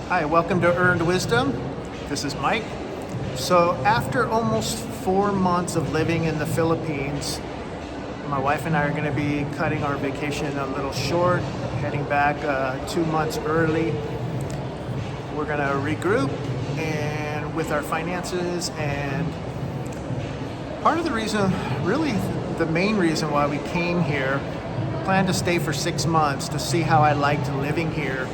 Hi, welcome to Earned Wisdom. This is Mike. So after almost 4 months of living in the Philippines, my wife and I are going to be cutting our vacation a little short, heading back 2 months early. We're going to regroup and with our finances, and part of the reason, really the main reason why we came here, planned to stay for 6 months to see how I liked living here,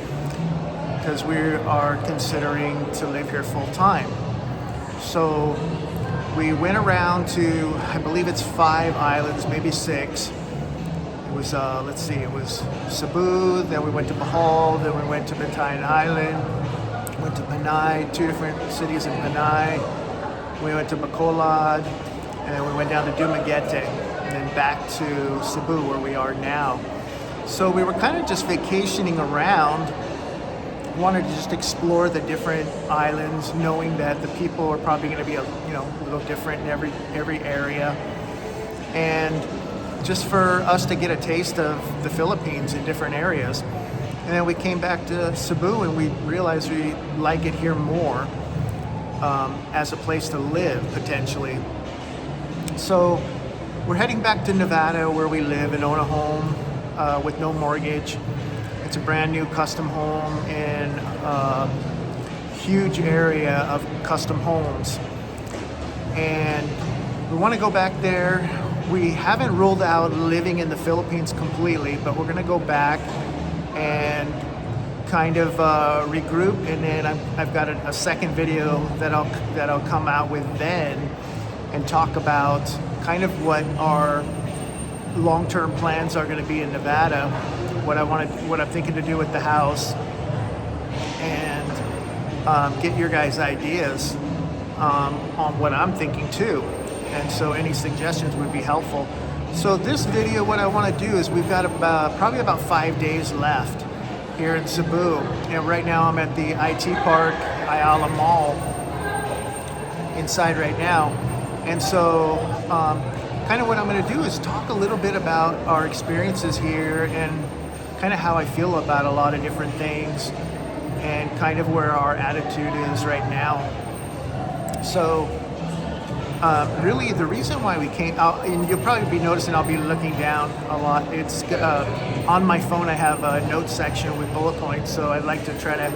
because we are considering to live here full time. So we went around to, I believe it's 5 islands, maybe 6. It was, it was Cebu, then we went to Bohol, then we went to Batayan Island, went to Panay, 2 different cities in Panay. We went to Bacolod, and we went down to Dumaguete, and then back to Cebu where we are now. So we were kind of just vacationing around, wanted to just explore the different islands, knowing that the people are probably going to be a little different in every area, and just for us to get a taste of the Philippines in different areas. And then we came back to Cebu and we realized we like it here more as a place to live potentially. So we're heading back to Nevada where we live and own a home with no mortgage. It's a brand new custom home in a huge area of custom homes. And we want to go back there. We haven't ruled out living in the Philippines completely, but we're going to go back and kind of regroup. And then I've got a second video that I'll come out with then and talk about kind of what our long-term plans are going to be in Nevada, what I'm thinking to do with the house, and get your guys' ideas on what I'm thinking too. And so any suggestions would be helpful. So this video, what I want to do is we've got probably about 5 days left here in Cebu, and right now I'm at the IT Park Ayala Mall inside right now. And so kind of what I'm going to do is talk a little bit about our experiences here and kind of how I feel about a lot of different things and kind of where our attitude is right now. So really the reason why we came out, and you'll probably be noticing I'll be looking down a lot. It's on my phone I have a notes section with bullet points, so I'd like to try to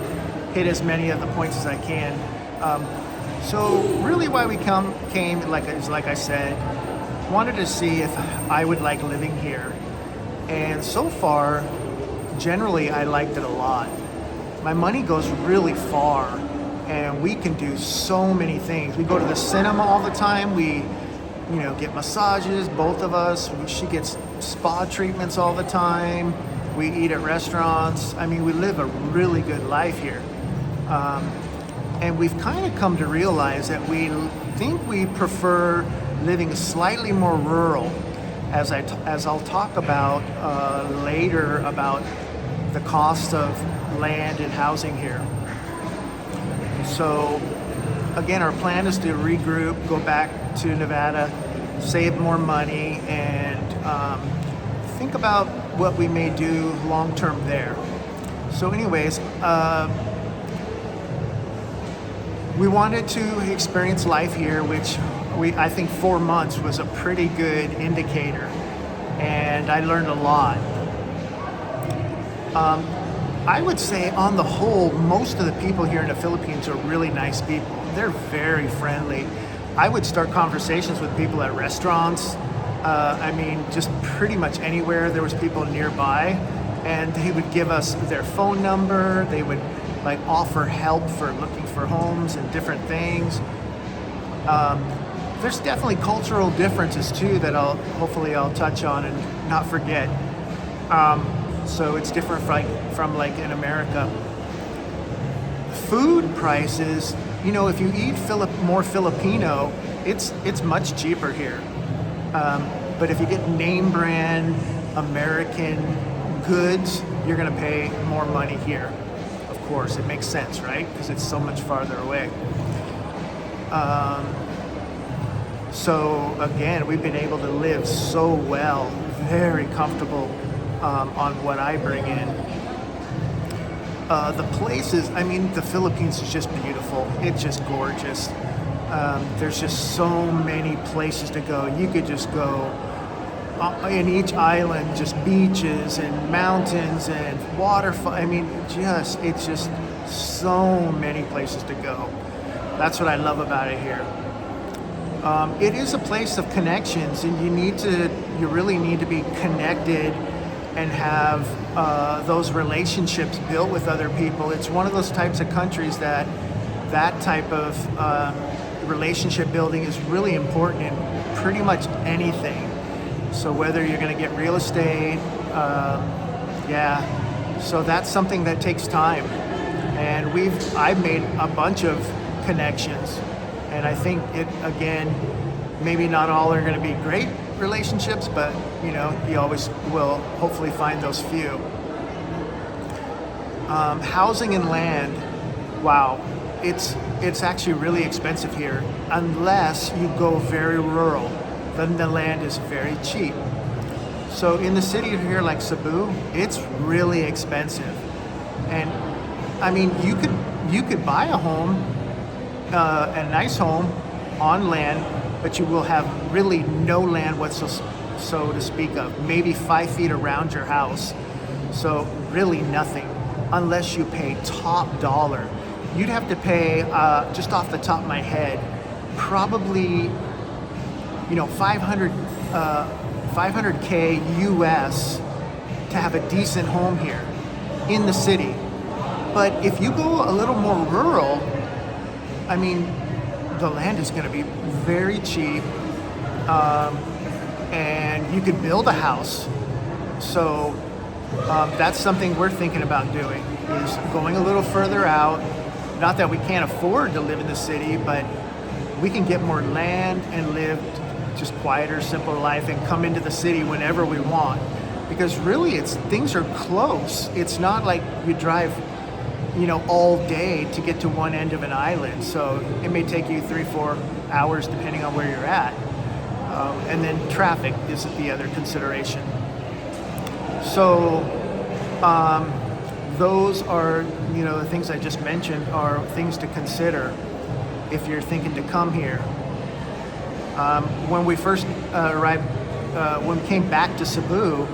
hit as many of the points as I can. So really why we came, like I said, wanted to see if I would like living here. And so far, generally I liked it a lot. My money goes really far and we can do so many things. We go to the cinema all the time. We get massages, both of us. She gets spa treatments all the time. We eat at restaurants. I mean, we live a really good life here. And we've kind of come to realize that we think we prefer living slightly more rural, as I'll talk about later about the cost of land and housing here. So again, our plan is to regroup, go back to Nevada, save more money, and think about what we may do long term there. So anyways, we wanted to experience life here, which I think 4 months was a pretty good indicator, and I learned a lot. I would say on the whole, most of the people here in the Philippines are really nice people. They're very friendly. I would start conversations with people at restaurants. Just pretty much anywhere there was people nearby, and they would give us their phone number. They would offer help for looking for homes and different things. There's definitely cultural differences too that hopefully I'll touch on and not forget. So it's different from in America. Food prices, if you eat more Filipino, it's much cheaper here. But if you get name brand American goods, you're gonna pay more money here. Of course, it makes sense, right? Because it's so much farther away. So again, we've been able to live so well, very comfortable on what I bring in. The places, I mean, the Philippines is just beautiful. It's just gorgeous. There's just so many places to go. You could just go in each island, just beaches and mountains and waterfall. I mean, it's just so many places to go. That's what I love about it here. It is a place of connections, and you really need to be connected and have those relationships built with other people. It's one of those types of countries that type of relationship building is really important in pretty much anything. So whether you're going to get real estate, so that's something that takes time. And I've made a bunch of connections, and I think again, maybe not all are going to be great relationships, but you always will hopefully find those few. Housing and land, wow, it's actually really expensive here unless you go very rural. Then the land is very cheap. So in the city here like Cebu, it's really expensive. And I mean, you could buy a home, a nice home on land, but you will have really no land so to speak of, maybe 5 feet around your house. So really nothing, unless you pay top dollar. You'd have to pay, just off the top of my head, probably 500K US to have a decent home here in the city. But if you go a little more rural, I mean, the land is going to be very cheap, and you could build a house. So that's something we're thinking about doing, is going a little further out. Not that we can't afford to live in the city, but we can get more land and live just quieter, simpler life and come into the city whenever we want. Because really, things are close. It's not like you drive all day to get to one end of an island. So it may take you 3-4 hours depending on where you're at. And then traffic is the other consideration. So those are, the things I just mentioned are things to consider if you're thinking to come here. When we first arrived, when we came back to Cebu,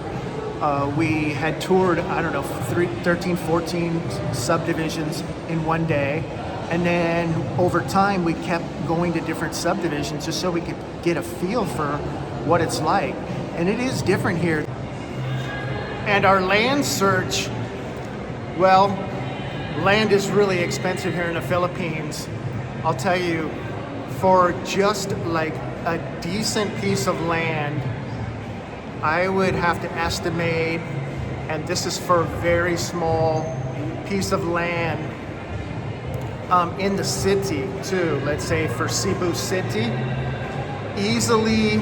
we had toured, 13, 14 subdivisions in one day. And then over time, we kept going to different subdivisions just so we could get a feel for what it's like. And it is different here. And our land search, well, land is really expensive here in the Philippines. I'll tell you, for just like a decent piece of land, I would have to estimate, and this is for a very small piece of land in the city too, let's say for Cebu City, easily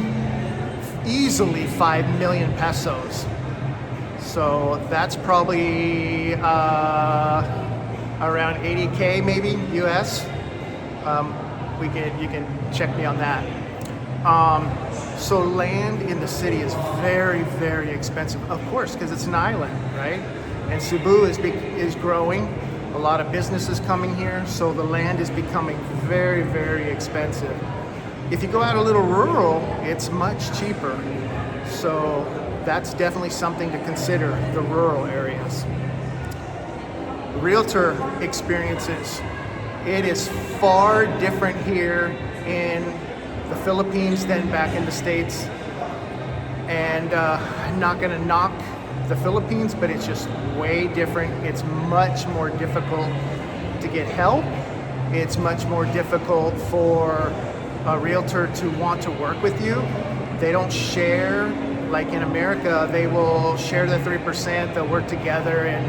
5 million pesos. So that's probably around 80K maybe US. You can check me on that. So land in the city is very, very expensive, of course, because it's an island, right? And Cebu is growing. A lot of businesses coming here, so the land is becoming very, very expensive. If you go out a little rural, it's much cheaper. So that's definitely something to consider, the rural areas. Realtor experiences. It is far different here in the Philippines than back in the States. And I'm not gonna knock the Philippines, but it's just way different. It's much more difficult to get help. It's much more difficult for a realtor to want to work with you. They don't share, like in America, they will share the 3%, they'll work together, and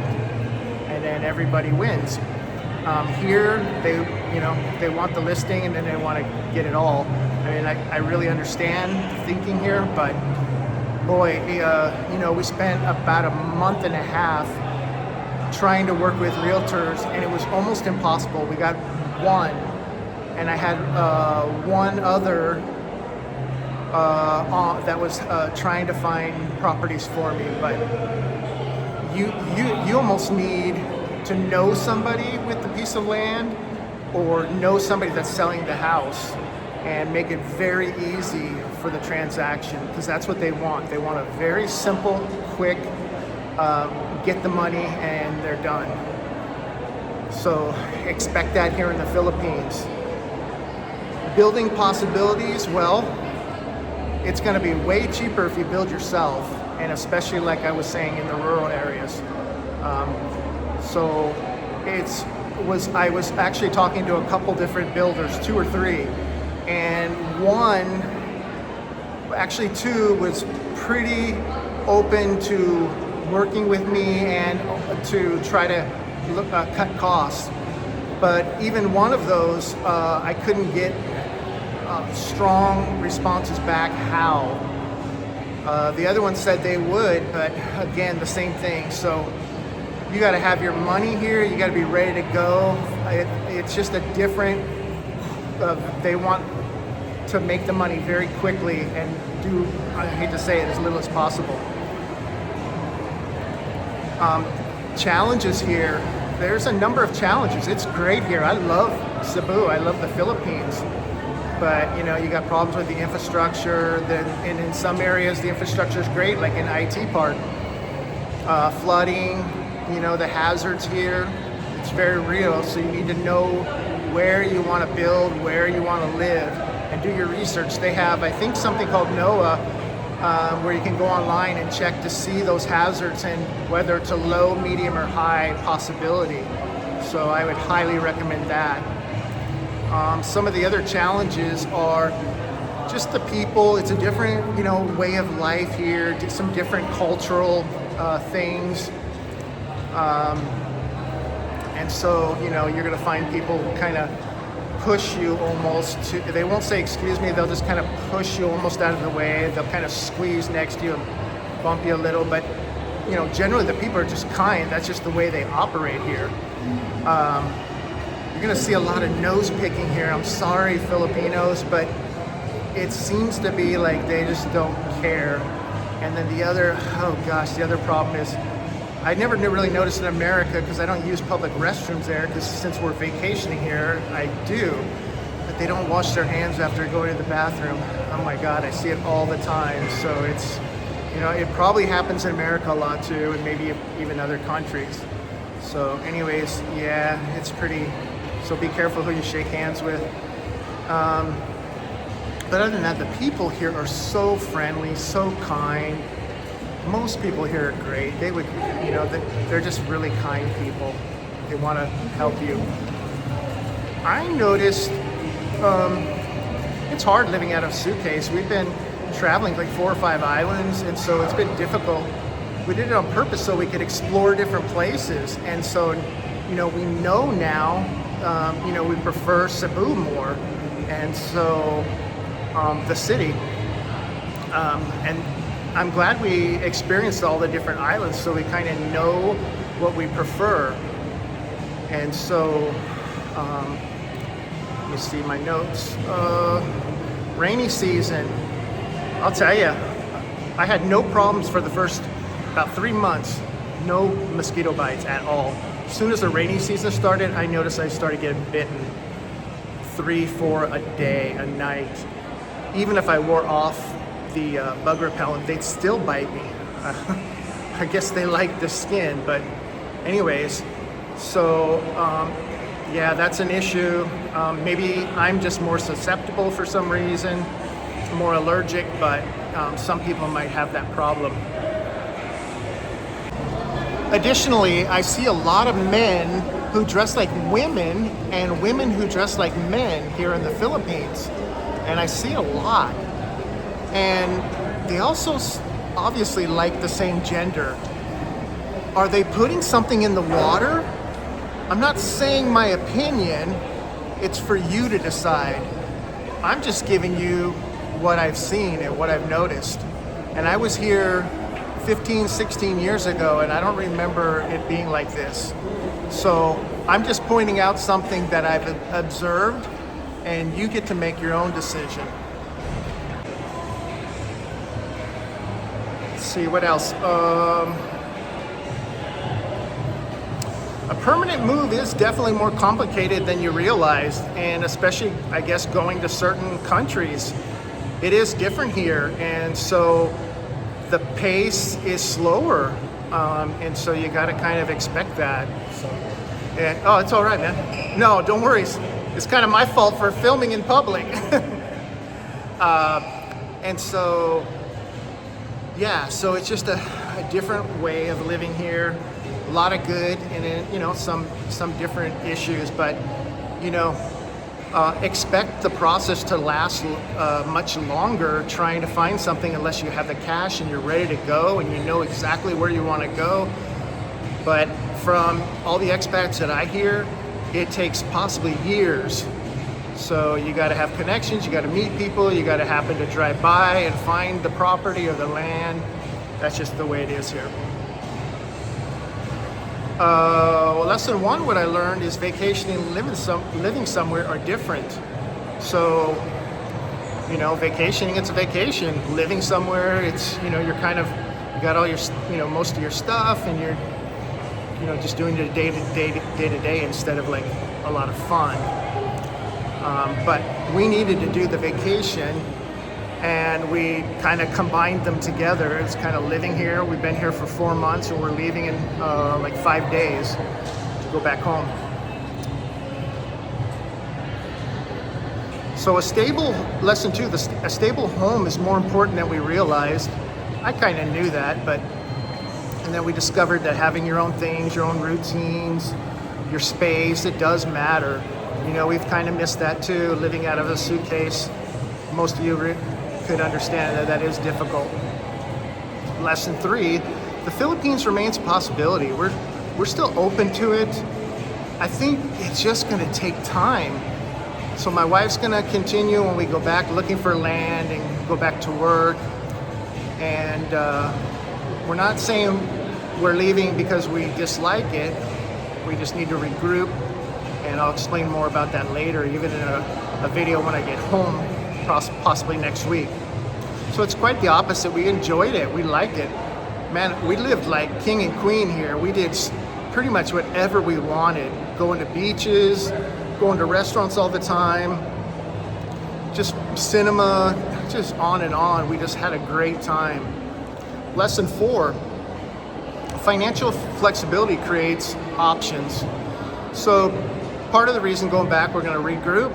then everybody wins. Here, they want the listing and then they want to get it all. I mean, I really understand the thinking here, but boy, we spent about a month and a half trying to work with realtors, and it was almost impossible. We got one, and I had one other that was trying to find properties for me, but you almost need to know somebody with the piece of land or know somebody that's selling the house and make it very easy for the transaction, because that's what they want. They want a very simple, quick, get the money and they're done. So expect that here in the Philippines. Building possibilities, well, it's going to be way cheaper if you build yourself, and especially like I was saying in the rural areas. So I was actually talking to a couple different builders, 2 or 3, and one, actually 2, was pretty open to working with me and to try to cut costs. But even one of those, I couldn't get strong responses back how. The other one said they would, but again, the same thing. So you got to have your money here. You got to be ready to go. It's just a different, they want to make the money very quickly and do, I hate to say it, as little as possible. Challenges here. There's a number of challenges. It's great here. I love Cebu. I love the Philippines. But you know, you got problems with the infrastructure. And in some areas, the infrastructure is great, like in IT part. Flooding, you know, the hazards here. It's very real. So you need to know where you want to build, where you want to live, and do your research. They have, I think, something called NOAA, where you can go online and check to see those hazards and whether it's a low, medium, or high possibility. So I would highly recommend that. Some of the other challenges are just the people. It's a different, you know, way of life here. Some different cultural things, and so you know, you're going to find people kind of push you almost to, they won't say excuse me, they'll just kind of push you almost out of the way. They'll kind of squeeze next to you and bump you a little, but you know, generally the people are just kind. That's just the way they operate here. You're gonna see a lot of nose picking here. I'm sorry, Filipinos, but it seems to be like they just don't care. And then the other, oh gosh, the other problem is, I never really noticed in America, because I don't use public restrooms there, because since we're vacationing here, I do, but they don't wash their hands after going to the bathroom. Oh my God, I see it all the time. So it's, you know, it probably happens in America a lot too, and maybe even other countries. So anyways, yeah, it's pretty, so be careful who you shake hands with. But other than that, the people here are so friendly, so kind. Most people here are great. They would, you know, they're just really kind people. They want to help you. I noticed it's hard living out of a suitcase. We've been traveling like 4 or 5 islands, and so it's been difficult. We did it on purpose so we could explore different places. And so, you know, we know now, you know, we prefer Cebu more. And so the city, and I'm glad we experienced all the different islands, so we kind of know what we prefer. And so, let me see my notes. Rainy season, I'll tell you, I had no problems for the first about 3 months, no mosquito bites at all. As soon as the rainy season started, I noticed I started getting bitten 3, 4 a day, a night. Even if I wore off the bug repellent, they'd still bite me. I guess they like the skin, but anyways, so yeah, that's an issue. Maybe I'm just more susceptible for some reason, more allergic, but some people might have that problem. Additionally, I see a lot of men who dress like women and women who dress like men here in the Philippines, and I see a lot. And they also obviously like the same gender. Are they putting something in the water? I'm not saying my opinion. It's for you to decide. I'm just giving you what I've seen and what I've noticed. And I was here 15, 16 years ago, and I don't remember it being like this. So I'm just pointing out something that I've observed, and you get to make your own decision. Let's see, what else? A permanent move is definitely more complicated than you realize, and especially, I guess, going to certain countries. It is different here, and so the pace is slower, and so you got to kind of expect that. So, and, oh, it's all right, man. No, don't worry. It's kind of my fault for filming in public. And so, yeah, so it's just a different way of living here. A lot of good and then, you know, some different issues, but you know, expect the process to last much longer trying to find something unless you have the cash and you're ready to go and you know exactly where you want to go. But from all the expats that I hear, it takes possibly years. So you got to have connections, you got to meet people, you got to happen to drive by and find the property or the land. That's just the way it is here. Lesson one, what I learned is vacationing and living somewhere are different. So, you know, vacationing, it's a vacation. Living somewhere, it's, you know, you're kind of, you got all your, you know, most of your stuff and you're, you know, just doing it day to day instead of like a lot of fun. But we needed to do the vacation and we kind of combined them together. It's kind of living here. We've been here for 4 months and we're leaving in like 5 days to go back home. So lesson two, a stable home is more important than we realized. I kind of knew that, and then we discovered that having your own things, your own routines, your space, it does matter. You know, we've kind of missed that too, living out of a suitcase. Most of you could understand that is difficult. Lesson three, the Philippines remains a possibility. We're still open to it. I think it's just gonna take time. So my wife's gonna continue when we go back looking for land and go back to work. And we're not saying we're leaving because we dislike it. We just need to regroup. And I'll explain more about that later, even in a video when I get home, possibly next week. So it's quite the opposite. We enjoyed it. We liked it. Man, we lived like king and queen here. We did pretty much whatever we wanted. Going to beaches, going to restaurants all the time, just cinema, just on and on. We just had a great time. Lesson four, financial flexibility creates options. So part of the reason going back, we're going to regroup.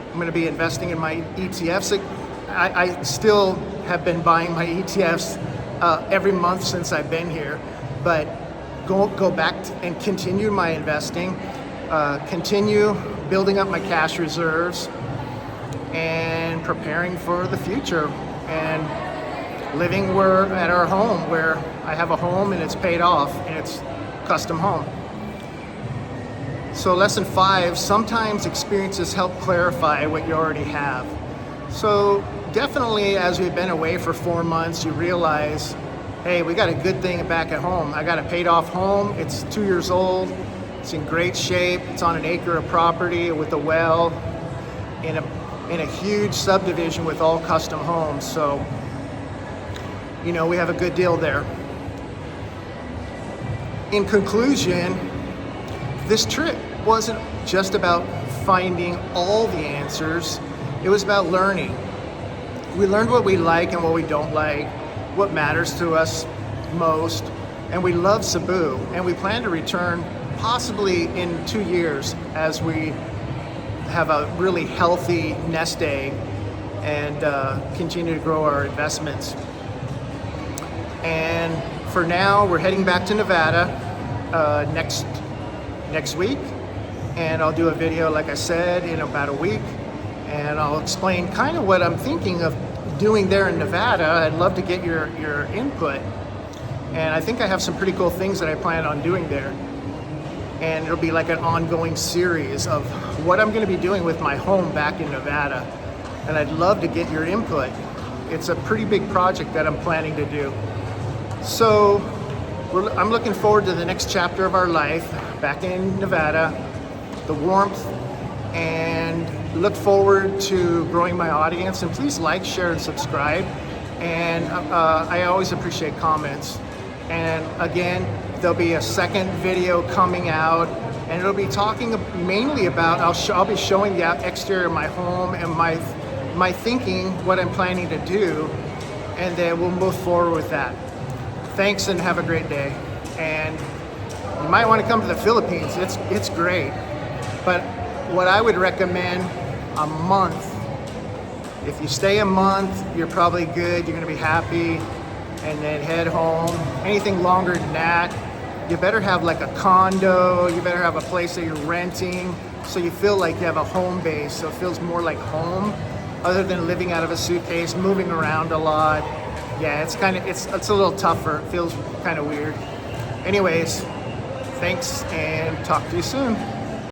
I'm going to be investing in my ETFs. I still have been buying my ETFs every month since I've been here, but go back and continue my investing, continue building up my cash reserves and preparing for the future and living at our home where I have a home and it's paid off and it's custom home. So lesson five, sometimes experiences help clarify what you already have. So definitely as we've been away for 4 months, you realize, hey, we got a good thing back at home. I got a paid off home. It's 2 years old. It's in great shape. It's on an acre of property with a well in a huge subdivision with all custom homes. So, you know, we have a good deal there. In conclusion, this trip wasn't just about finding all the answers. It was about learning. We learned what we like and what we don't like, what matters to us most, and we love Cebu, and we plan to return possibly in 2 years as we have a really healthy nest egg and continue to grow our investments. And for now, we're heading back to Nevada next week, and I'll do a video, like I said, in about a week, and I'll explain kind of what I'm thinking of doing there in Nevada. I'd love to get your input, and I think I have some pretty cool things that I plan on doing there, and it'll be like an ongoing series of what I'm going to be doing with my home back in Nevada, and I'd love to get your input. It's a pretty big project that I'm planning to do. So I'm looking forward to the next chapter of our life back in Nevada, the warmth, and look forward to growing my audience. And please like, share, and subscribe. And I always appreciate comments. And again, There'll be a second video coming out, and it'll be talking mainly about, I'll be showing the exterior of my home and my thinking, what I'm planning to do, and then we'll move forward with that. Thanks and have a great day. And you might want to come to the Philippines. It's great. But what I would recommend, a month. If you stay a month, you're probably good. You're going to be happy, and then head home. Anything longer than that, you better have like a condo. You better have a place that you're renting, so you feel like you have a home base. So it feels more like home, other than living out of a suitcase, moving around a lot. Yeah, it's a little tougher. It feels kind of weird. Anyways, thanks and talk to you soon.